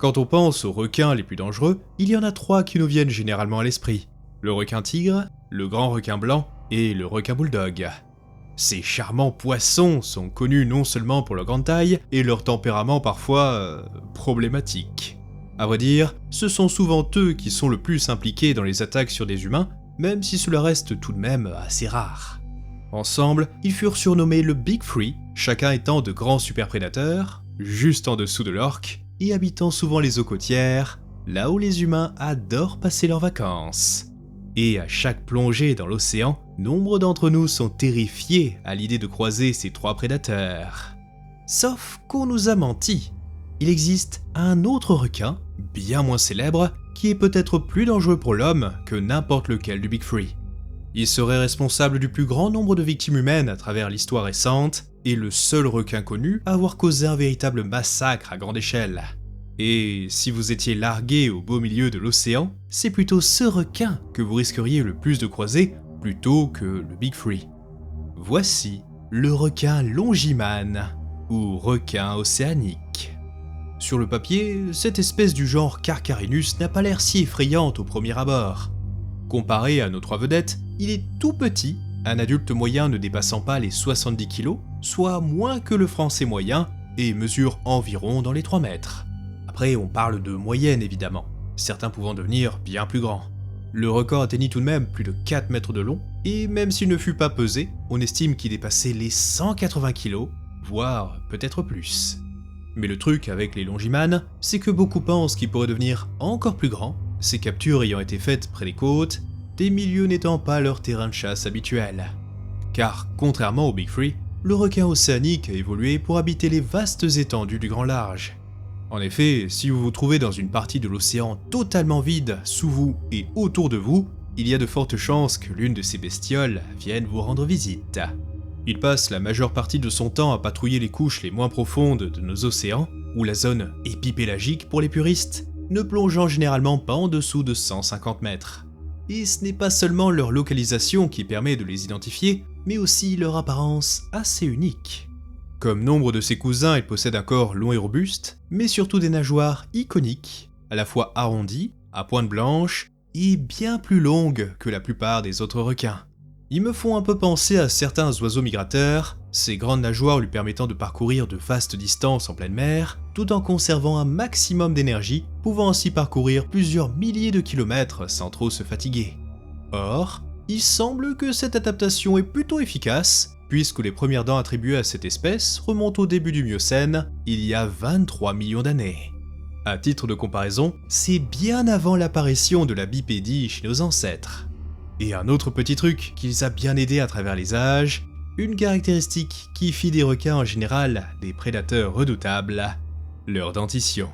Quand on pense aux requins les plus dangereux, il y en a 3 qui nous viennent généralement à l'esprit. Le requin tigre, le grand requin blanc et le requin bulldog. Ces charmants poissons sont connus non seulement pour leur grande taille et leur tempérament parfois problématique. À vrai dire, ce sont souvent eux qui sont le plus impliqués dans les attaques sur des humains, même si cela reste tout de même assez rare. Ensemble, ils furent surnommés le Big Three, chacun étant de grands super-prédateurs, juste en dessous de l'orque, et habitant souvent les eaux côtières, là où les humains adorent passer leurs vacances. Et à chaque plongée dans l'océan, nombre d'entre nous sont terrifiés à l'idée de croiser ces 3 prédateurs. Sauf qu'on nous a menti. Il existe un autre requin, bien moins célèbre, qui est peut-être plus dangereux pour l'homme que n'importe lequel du Big Three. Il serait responsable du plus grand nombre de victimes humaines à travers l'histoire récente, et le seul requin connu à avoir causé un véritable massacre à grande échelle. Et si vous étiez largué au beau milieu de l'océan, c'est plutôt ce requin que vous risqueriez le plus de croiser plutôt que le Big Three. Voici le requin longimane, ou requin océanique. Sur le papier, cette espèce du genre Carcharinus n'a pas l'air si effrayante au premier abord. Comparé à nos 3 vedettes, il est tout petit, un adulte moyen ne dépassant pas les 70 kg, soit moins que le français moyen, et mesure environ dans les 3 mètres. Après, on parle de moyenne évidemment, certains pouvant devenir bien plus grands. Le record atteignit tout de même plus de 4 mètres de long, et même s'il ne fut pas pesé, on estime qu'il dépassait les 180 kg, voire peut-être plus. Mais le truc avec les longimanes, c'est que beaucoup pensent qu'ils pourraient devenir encore plus grands, ces captures ayant été faites près des côtes, des milieux n'étant pas leur terrain de chasse habituel. Car, contrairement au Big Three, le requin océanique a évolué pour habiter les vastes étendues du grand large. En effet, si vous vous trouvez dans une partie de l'océan totalement vide sous vous et autour de vous, il y a de fortes chances que l'une de ces bestioles vienne vous rendre visite. Il passe la majeure partie de son temps à patrouiller les couches les moins profondes de nos océans, ou la zone épipélagique pour les puristes, ne plongeant généralement pas en dessous de 150 mètres. Et ce n'est pas seulement leur localisation qui permet de les identifier, mais aussi leur apparence assez unique. Comme nombre de ses cousins, il possède un corps long et robuste, mais surtout des nageoires iconiques, à la fois arrondies, à pointe blanche, et bien plus longues que la plupart des autres requins. Ils me font un peu penser à certains oiseaux migrateurs, ces grandes nageoires lui permettant de parcourir de vastes distances en pleine mer, tout en conservant un maximum d'énergie, pouvant ainsi parcourir plusieurs milliers de kilomètres sans trop se fatiguer. Or, il semble que cette adaptation est plutôt efficace, puisque les premières dents attribuées à cette espèce remontent au début du Miocène, il y a 23 millions d'années. À titre de comparaison, c'est bien avant l'apparition de la bipédie chez nos ancêtres. Et un autre petit truc qui les a bien aidés à travers les âges, une caractéristique qui fit des requins en général des prédateurs redoutables, leur dentition.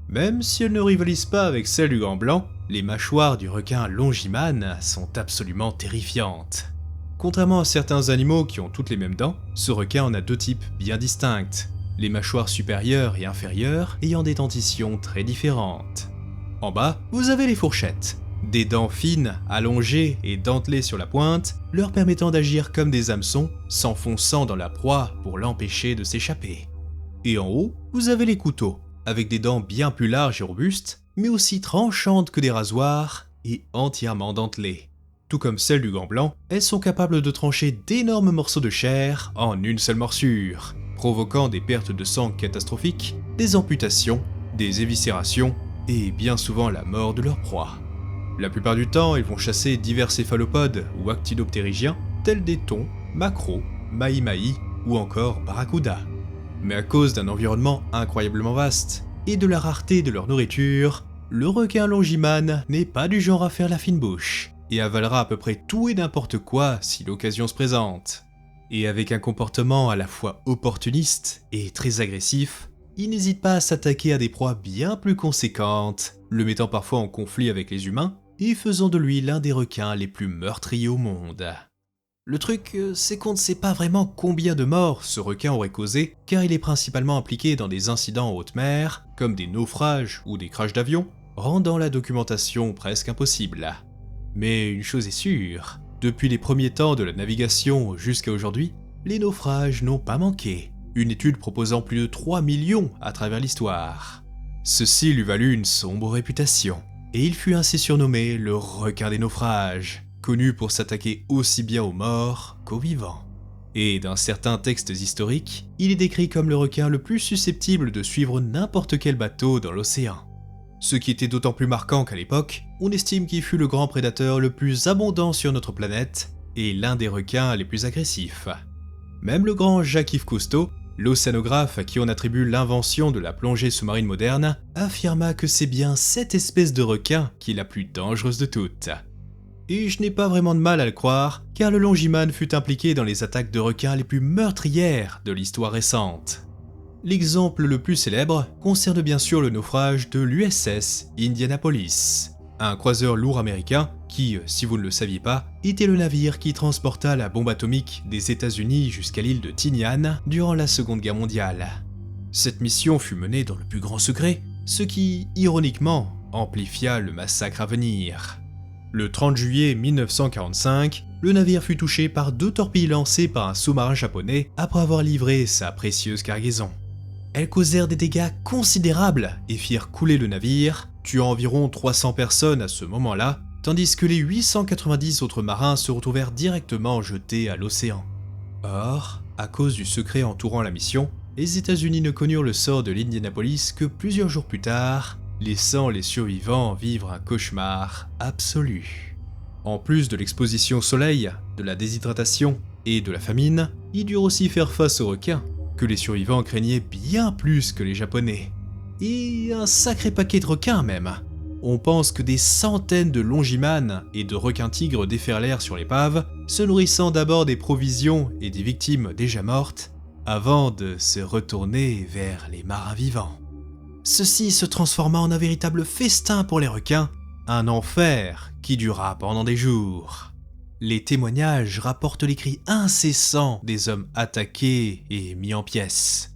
Même si elle ne rivalise pas avec celle du grand blanc, les mâchoires du requin longimane sont absolument terrifiantes. Contrairement à certains animaux qui ont toutes les mêmes dents, ce requin en a 2 types bien distincts, les mâchoires supérieures et inférieures ayant des dentitions très différentes. En bas, vous avez les fourchettes. Des dents fines, allongées et dentelées sur la pointe, leur permettant d'agir comme des hameçons, s'enfonçant dans la proie pour l'empêcher de s'échapper. Et en haut, vous avez les couteaux, avec des dents bien plus larges et robustes, mais aussi tranchantes que des rasoirs, et entièrement dentelées. Tout comme celles du gant blanc, elles sont capables de trancher d'énormes morceaux de chair en une seule morsure, provoquant des pertes de sang catastrophiques, des amputations, des éviscérations, et bien souvent la mort de leur proie. La plupart du temps, ils vont chasser divers céphalopodes ou actinoptérygiens, tels des thons, maquereaux, mahi-mahi ou encore barracudas. Mais à cause d'un environnement incroyablement vaste et de la rareté de leur nourriture, le requin longimane n'est pas du genre à faire la fine bouche et avalera à peu près tout et n'importe quoi si l'occasion se présente. Et avec un comportement à la fois opportuniste et très agressif, il n'hésite pas à s'attaquer à des proies bien plus conséquentes, le mettant parfois en conflit avec les humains et faisant de lui l'un des requins les plus meurtriers au monde. Le truc, c'est qu'on ne sait pas vraiment combien de morts ce requin aurait causé, car il est principalement impliqué dans des incidents en haute mer, comme des naufrages ou des crashs d'avions, rendant la documentation presque impossible. Mais une chose est sûre, depuis les premiers temps de la navigation jusqu'à aujourd'hui, les naufrages n'ont pas manqué, une étude proposant plus de 3 millions à travers l'histoire. Ceci lui valut une sombre réputation, et il fut ainsi surnommé le requin des naufrages, connu pour s'attaquer aussi bien aux morts qu'aux vivants. Et dans certains textes historiques, il est décrit comme le requin le plus susceptible de suivre n'importe quel bateau dans l'océan. Ce qui était d'autant plus marquant qu'à l'époque, on estime qu'il fut le grand prédateur le plus abondant sur notre planète et l'un des requins les plus agressifs. Même le grand Jacques-Yves Cousteau, l'océanographe à qui on attribue l'invention de la plongée sous-marine moderne, affirma que c'est bien cette espèce de requin qui est la plus dangereuse de toutes. Et je n'ai pas vraiment de mal à le croire, car le Longiman fut impliqué dans les attaques de requins les plus meurtrières de l'histoire récente. L'exemple le plus célèbre concerne bien sûr le naufrage de l'USS Indianapolis, un croiseur lourd américain qui, si vous ne le saviez pas, était le navire qui transporta la bombe atomique des États-Unis jusqu'à l'île de Tinian durant la Seconde Guerre mondiale. Cette mission fut menée dans le plus grand secret, ce qui, ironiquement, amplifia le massacre à venir. Le 30 juillet 1945, le navire fut touché par 2 torpilles lancées par un sous-marin japonais après avoir livré sa précieuse cargaison. Elles causèrent des dégâts considérables et firent couler le navire, tuant environ 300 personnes à ce moment-là, tandis que les 890 autres marins se retrouvèrent directement jetés à l'océan. Or, à cause du secret entourant la mission, les États-Unis ne connurent le sort de l'Indianapolis que plusieurs jours plus tard, laissant les survivants vivre un cauchemar absolu. En plus de l'exposition au soleil, de la déshydratation et de la famine, ils durent aussi faire face aux requins, que les survivants craignaient bien plus que les Japonais. Et un sacré paquet de requins même. On pense que des centaines de longimanes et de requins-tigres déferlèrent sur l'épave, se nourrissant d'abord des provisions et des victimes déjà mortes, avant de se retourner vers les marins vivants. Ceci se transforma en un véritable festin pour les requins, un enfer qui dura pendant des jours. Les témoignages rapportent les cris incessants des hommes attaqués et mis en pièces.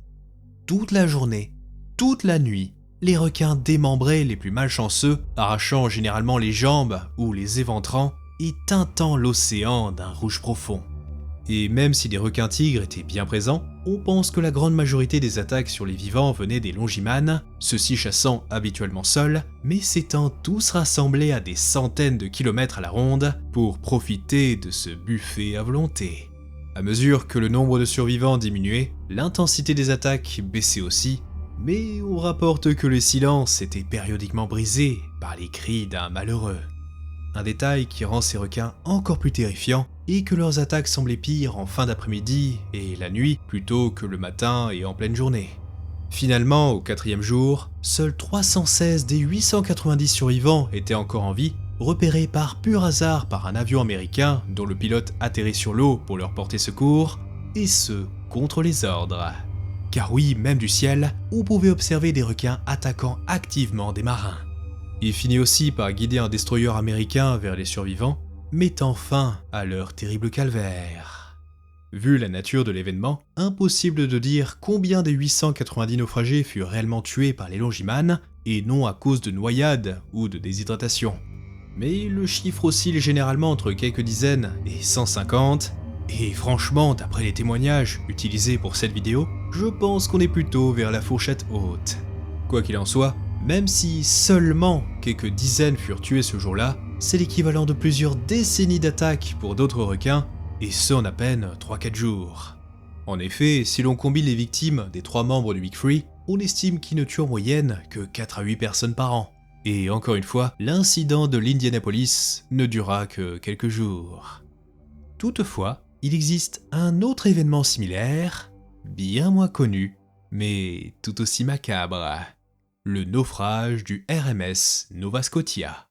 Toute la journée, toute la nuit, les requins démembraient les plus malchanceux, arrachant généralement les jambes ou les éventrant et teintant l'océan d'un rouge profond. Et même si des requins-tigres étaient bien présents, on pense que la grande majorité des attaques sur les vivants venaient des longimanes, ceux-ci chassant habituellement seuls, mais s'étant tous rassemblés à des centaines de kilomètres à la ronde pour profiter de ce buffet à volonté. À mesure que le nombre de survivants diminuait, l'intensité des attaques baissait aussi, mais on rapporte que le silence était périodiquement brisé par les cris d'un malheureux. Un détail qui rend ces requins encore plus terrifiants est que leurs attaques semblaient pires en fin d'après-midi et la nuit plutôt que le matin et en pleine journée. Finalement, au 4e jour, seuls 316 des 890 survivants étaient encore en vie, repérés par pur hasard par un avion américain dont le pilote atterrit sur l'eau pour leur porter secours, et ce, contre les ordres. Car oui, même du ciel, on pouvait observer des requins attaquant activement des marins. Il finit aussi par guider un destroyer américain vers les survivants, mettant fin à leur terrible calvaire. Vu la nature de l'événement, impossible de dire combien des 890 naufragés furent réellement tués par les longimanes, et non à cause de noyades ou de déshydratation. Mais le chiffre oscille généralement entre quelques dizaines et 150, et franchement, d'après les témoignages utilisés pour cette vidéo, je pense qu'on est plutôt vers la fourchette haute. Quoi qu'il en soit, même si seulement quelques dizaines furent tués ce jour-là, c'est l'équivalent de plusieurs décennies d'attaques pour d'autres requins, et ce en à peine 3-4 jours. En effet, si l'on combine les victimes des 3 membres du Big Three, on estime qu'ils ne tuent en moyenne que 4 à 8 personnes par an. Et encore une fois, l'incident de l'Indianapolis ne dura que quelques jours. Toutefois, il existe un autre événement similaire, bien moins connu, mais tout aussi macabre. Le naufrage du RMS Nova Scotia.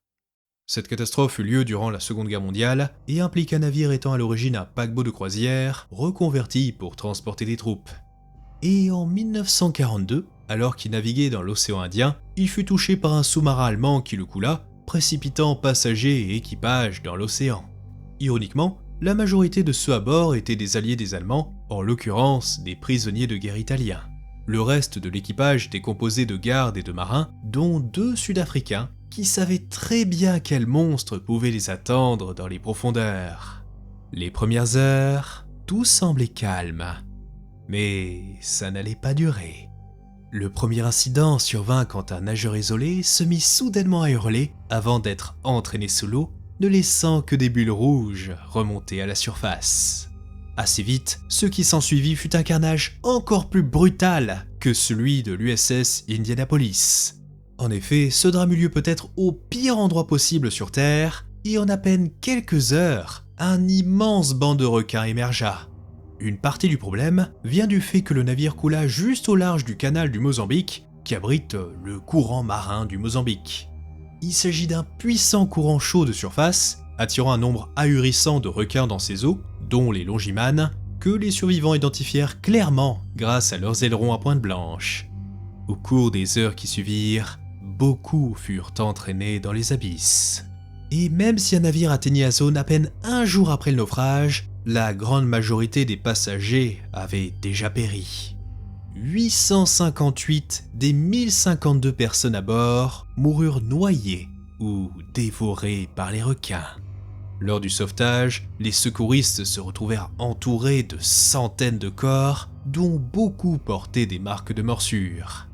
Cette catastrophe eut lieu durant la Seconde Guerre mondiale et implique un navire étant à l'origine un paquebot de croisière reconverti pour transporter des troupes. Et en 1942, alors qu'il naviguait dans l'océan Indien, il fut touché par un sous-marin allemand qui le coula, précipitant passagers et équipage dans l'océan. Ironiquement, la majorité de ceux à bord étaient des alliés des Allemands, en l'occurrence des prisonniers de guerre italiens. Le reste de l'équipage était composé de gardes et de marins, dont 2 Sud-Africains, qui savaient très bien quels monstres pouvaient les attendre dans les profondeurs. Les premières heures, tout semblait calme. Mais ça n'allait pas durer. Le premier incident survint quand un nageur isolé se mit soudainement à hurler avant d'être entraîné sous l'eau, ne laissant que des bulles rouges remonter à la surface. Assez vite, ce qui s'ensuivit fut un carnage encore plus brutal que celui de l'USS Indianapolis. En effet, ce drame eut lieu peut-être au pire endroit possible sur Terre, et en à peine quelques heures, un immense banc de requins émergea. Une partie du problème vient du fait que le navire coula juste au large du canal du Mozambique, qui abrite le courant marin du Mozambique. Il s'agit d'un puissant courant chaud de surface, attirant un nombre ahurissant de requins dans ses eaux, dont les longimanes, que les survivants identifièrent clairement grâce à leurs ailerons à pointe blanche. Au cours des heures qui suivirent, beaucoup furent entraînés dans les abysses. Et même si un navire atteignit la zone à peine un jour après le naufrage, la grande majorité des passagers avaient déjà péri. 858 des 1052 personnes à bord moururent noyées ou dévorées par les requins. Lors du sauvetage, les secouristes se retrouvèrent entourés de centaines de corps, dont beaucoup portaient des marques de morsure.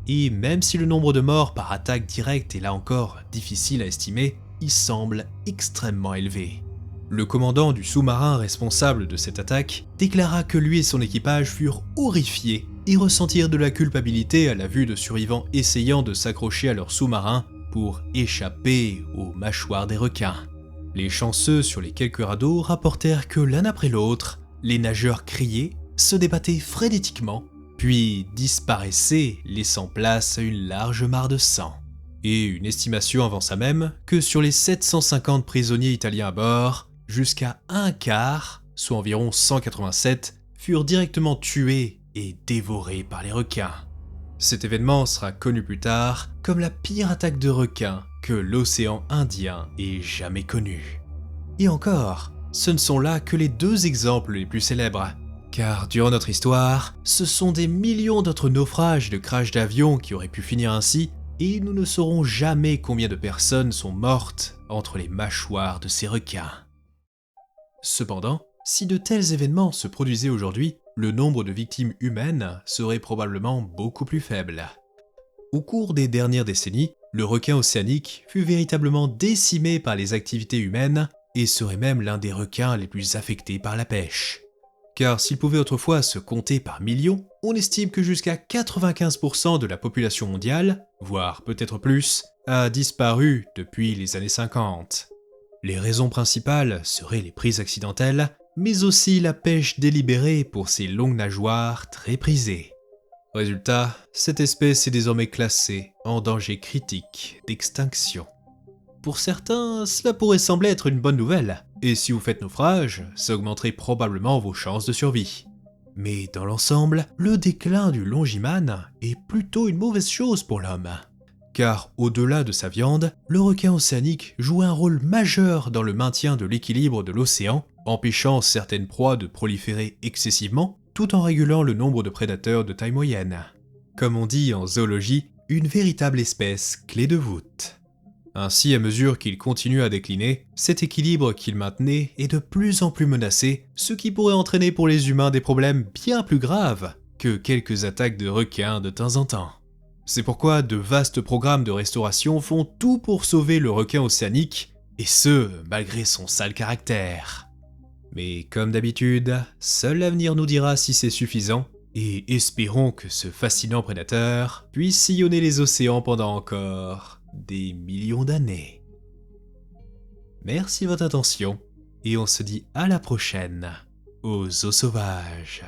Et même si le nombre de morts par attaque directe est là encore difficile à estimer, il semble extrêmement élevé. Le commandant du sous-marin responsable de cette attaque déclara que lui et son équipage furent horrifiés et ressentirent de la culpabilité à la vue de survivants essayant de s'accrocher à leur sous-marin pour échapper aux mâchoires des requins. Les chanceux sur les quelques radeaux rapportèrent que l'un après l'autre, les nageurs criaient, se débattaient frénétiquement, puis disparaissaient, laissant place à une large mare de sang. Et une estimation avança même que sur les 750 prisonniers italiens à bord, jusqu'à un quart, soit environ 187, furent directement tués et dévorés par les requins. Cet événement sera connu plus tard comme la pire attaque de requins que l'océan Indien ait jamais connue. Et encore, ce ne sont là que les deux exemples les plus célèbres, car durant notre histoire, ce sont des millions d'autres naufrages de crash d'avions qui auraient pu finir ainsi, et nous ne saurons jamais combien de personnes sont mortes entre les mâchoires de ces requins. Cependant, si de tels événements se produisaient aujourd'hui, le nombre de victimes humaines serait probablement beaucoup plus faible. Au cours des dernières décennies, le requin océanique fut véritablement décimé par les activités humaines et serait même l'un des requins les plus affectés par la pêche. Car s'il pouvait autrefois se compter par millions, on estime que jusqu'à 95% de la population mondiale, voire peut-être plus, a disparu depuis les années 50. Les raisons principales seraient les prises accidentelles, mais aussi la pêche délibérée pour ses longues nageoires très prisées. Résultat, cette espèce est désormais classée en danger critique d'extinction. Pour certains, cela pourrait sembler être une bonne nouvelle, et si vous faites naufrage, ça augmenterait probablement vos chances de survie. Mais dans l'ensemble, le déclin du longimane est plutôt une mauvaise chose pour l'homme. Car au-delà de sa viande, le requin océanique joue un rôle majeur dans le maintien de l'équilibre de l'océan, empêchant certaines proies de proliférer excessivement, tout en régulant le nombre de prédateurs de taille moyenne. Comme on dit en zoologie, une véritable espèce clé de voûte. Ainsi, à mesure qu'il continue à décliner, cet équilibre qu'il maintenait est de plus en plus menacé, ce qui pourrait entraîner pour les humains des problèmes bien plus graves que quelques attaques de requins de temps en temps. C'est pourquoi de vastes programmes de restauration font tout pour sauver le requin océanique, et ce, malgré son sale caractère. Mais comme d'habitude, seul l'avenir nous dira si c'est suffisant, et espérons que ce fascinant prédateur puisse sillonner les océans pendant encore des millions d'années. Merci de votre attention, et on se dit à la prochaine aux eaux sauvages.